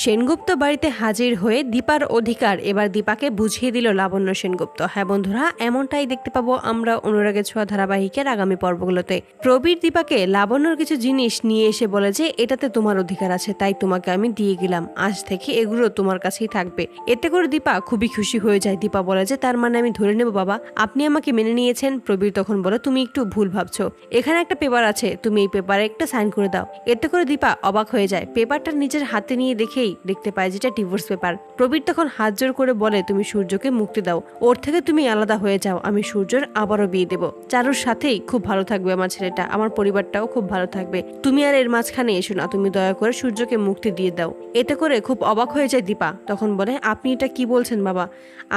সেনগুপ্ত বাড়িতে হাজির হয়ে দীপার অধিকার এবার দীপাকে বুঝিয়ে দিল লাবণ্য সেনগুপ্ত। হ্যাঁ বন্ধুরা, এমনটাই দেখতে পাবো আমরা অনুরাগের ছোঁয়া ধারাবাহিকের আগামী পর্বগুলোতে। প্রবীর দীপাকে লাবণ্যর কিছু জিনিস নিয়ে এসে বলে যে এটাতে তোমার অধিকার আছে, তাই তোমাকে আমি দিয়ে গেলাম, আজ থেকে এগুলো তোমার কাছেই থাকবে। এতে করে দীপা খুবই খুশি হয়ে যায়। দীপা বলে যে তার মানে আমি ধরে নেব বাবা, আপনি আমাকে মেনে নিয়েছেন। প্রবীর তখন বলে তুমি একটু ভুল ভাবছো, এখানে একটা পেপার আছে, তুমি এই পেপারে একটা সাইন করে দাও। এতে করে দীপা অবাক হয়ে যায়। পেপারটা নিজের হাতে নিয়ে দেখতে পায় যেটা ডিভোর্স পেপার। প্রবীর তখন হাত জোর করে বলে তুমি সূর্যকে মুক্তি দাও, ওর থেকে তুমি আলাদা হয়ে যাও, আমি সূর্যর আবারও বিয়ে দেবো। চারুর সাথেই খুব ভালো থাকবে আমার ছেলেটা, আমার পরিবারটাও খুব ভালো থাকবে, তুমি আর এর মাঝখানে এসো না, তুমি দয়া করে সূর্যকে মুক্তি দিয়ে দাও। এতে করে খুব অবাক হয়ে যায় দীপা। তখন বলে আপনি এটা কি বলছেন বাবা,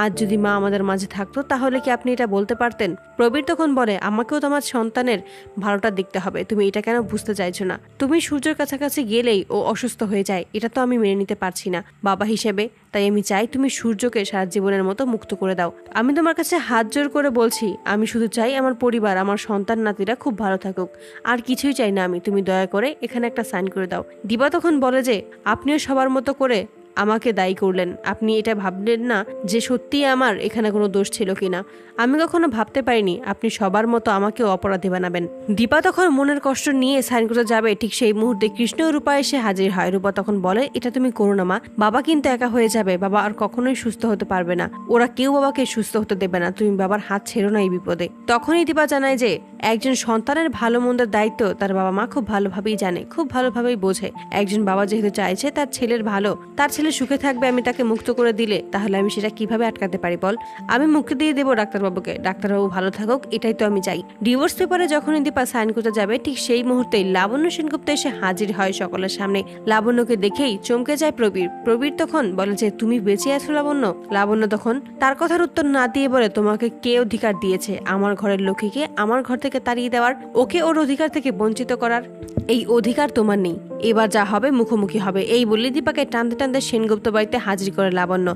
আজ যদি মা আমাদের মাঝে থাকতো তাহলে কি আপনি এটা বলতে পারতেন? প্রবীর তখন বলে আমাকেও তো আমার সন্তানের ভালোটা দেখতে হবে, তুমি এটা কেন বুঝতে চাইছো না? তুমি সূর্যের কাছাকাছি গেলেই ও অসুস্থ হয়ে যায়, এটা তো আমি মেনে নিতে পারছি না বাবা হিসেবে, তাই আমি চাই তুমি সূর্যকে সারা জীবনের মতো মুক্ত করে দাও। আমি তোমার কাছে হাত জোর করে বলছি, আমি শুধু চাই আমার পরিবার, আমার সন্তান নাতিরা খুব ভালো থাকুক, আর কিছুই চাই না আমি, তুমি দয়া করে এখানে একটা সাইন করে দাও। দীপা তখন বলে যে আপনিও সবার মতো করে আমাকে দায়ী করলেন, আপনি এটা ভাবলেন না যে সত্যিই আমার এখানে কোনো দোষ ছিল কিনা? আমি কখনো ভাবতে পারিনি আপনি সবার মতো আমাকেও অপরাধী বানাবেন। দীপা তখন মনের কষ্ট নিয়ে সাইন করতে যাবে, ঠিক সেই মুহূর্তে কৃষ্ণ ও রূপা এসে হাজির হয়। রূপা তখন বলে এটা তুমি করো না মা, বাবা কিন্তু একা হয়ে যাবে, বাবা আর কখনোই সুস্থ হতে পারবে না, ওরা কেউ বাবাকে সুস্থ হতে দেবে না, তুমি বাবার হাত ছেড়ো না এই বিপদে। তখনই দীপা জানায় যে একজন সন্তানের ভালো মন্দের দায়িত্ব তার বাবা মা খুব ভালোভাবেই জানে, খুব ভালোভাবেই বোঝে। একজন বাবা যেহেতু চাইছে তার ছেলের ভালো, তার ছেলে সুখে থাকবে, আমি তাকে মুক্ত করে দিলে তাহলে আমি সেটা কিভাবে আটকাতে পারি বল? আমি মুক্তি দিয়ে দেবো ডাক্তারবাবুকে, ডাক্তারবাবু ভালো থাকুক, এটাই তো আমি চাই। ডিভোর্স পেপারে যখনই দীপা সাইন করতে যাবে ঠিক সেই মুহূর্তেই লাবণ্য সেনগুপ্ত এসে হাজির হয় সকলের সামনে। লাবণ্যকে দেখেই চমকে যায় প্রবীর। প্রবীর তখন বলে যে তুমি বেঁচে আছো লাবণ্য? লাবণ্য তখন তার কথার উত্তর না দিয়ে বলে তোমাকে কে অধিকার দিয়েছে আমার ঘরের লক্ষ্মীকে আমার ঘর থেকে তাড়িয়ে দেওয়ার, ওকে ওর অধিকার থেকে বঞ্চিত করার? এই অধিকার তোমার নেই, এবার যা হবে মুখোমুখি হবে। এই বলে দীপাকে টানতে টানতে সেনগুপ্ত বাড়িতে হাজির করে লাবণ্য।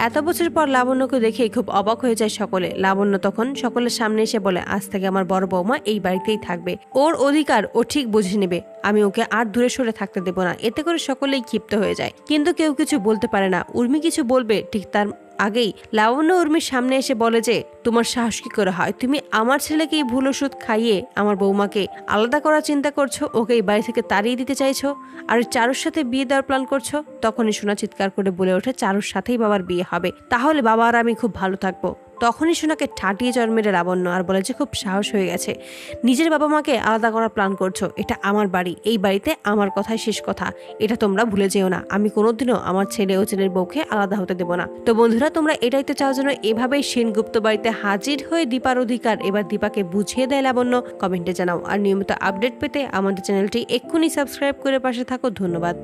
এত বছর পর লাবণ্যকে দেখে খুব অবাক হয়ে যায় সকলে। লাবণ্য তখন সকলের সামনে এসে বলে আজ থেকে আমার বড় বৌমা এই বাড়িতেই থাকবে, ওর অধিকার ও ঠিক বুঝে নেবে, আমি ওকে আর দূরে সরে থাকতে দেব না। এতে করে সকলেই ক্ষিপ্ত হয়ে যায়, কিন্তু কেউ কিছু বলতে পারে না। উর্মি কিছু বলবে ঠিক তার আগেই লাবণ্য উর্মির সামনে এসে বলে যে তোমার সাহস কি করে হয়, তুমি আমার ছেলেকে ভুল ওষুধ খাইয়ে আমার বৌমাকে আলাদা করার চিন্তা করছো, ওকে এই বাড়ি থেকে তাড়িয়ে দিতে চাইছো, আর চারুর সাথে বিয়ে দেওয়ার প্ল্যান করছো? তখনই সোনা চিৎকার করে বলে ওঠে চারুর সাথেই বাবার বিয়ে হবে, তাহলে বাবা আর আমি খুব ভালো থাকবো। তখনই সোনাকে ঠাটিয়ে চড় মেরে লাবণ্য আর বলে যে খুব সাহস হয়ে গেছে, নিজের বাবা মাকে আলাদা করার প্ল্যান করছো, এটা আমার বাড়ি, এই বাড়িতে আমার কথাই শেষ কথা, এটা তোমরা ভুলে যেও না, আমি কোনোদিনও আমার ছেলে ও ছেলের বউকে আলাদা হতে দেব না। তো বন্ধুরা, তোমরা এটাই তো চাও যেন এভাবেই সেনগুপ্ত বাড়িতে হাজির হয়ে দীপার অধিকার এবার দীপাকে বুঝিয়ে দেয় লাবণ্য? কমেন্টে জানাও। আর নিয়মিত আপডেট পেতে আমাদের চ্যানেলটি এক্ষুনি সাবস্ক্রাইব করে পাশে থাকো। ধন্যবাদ।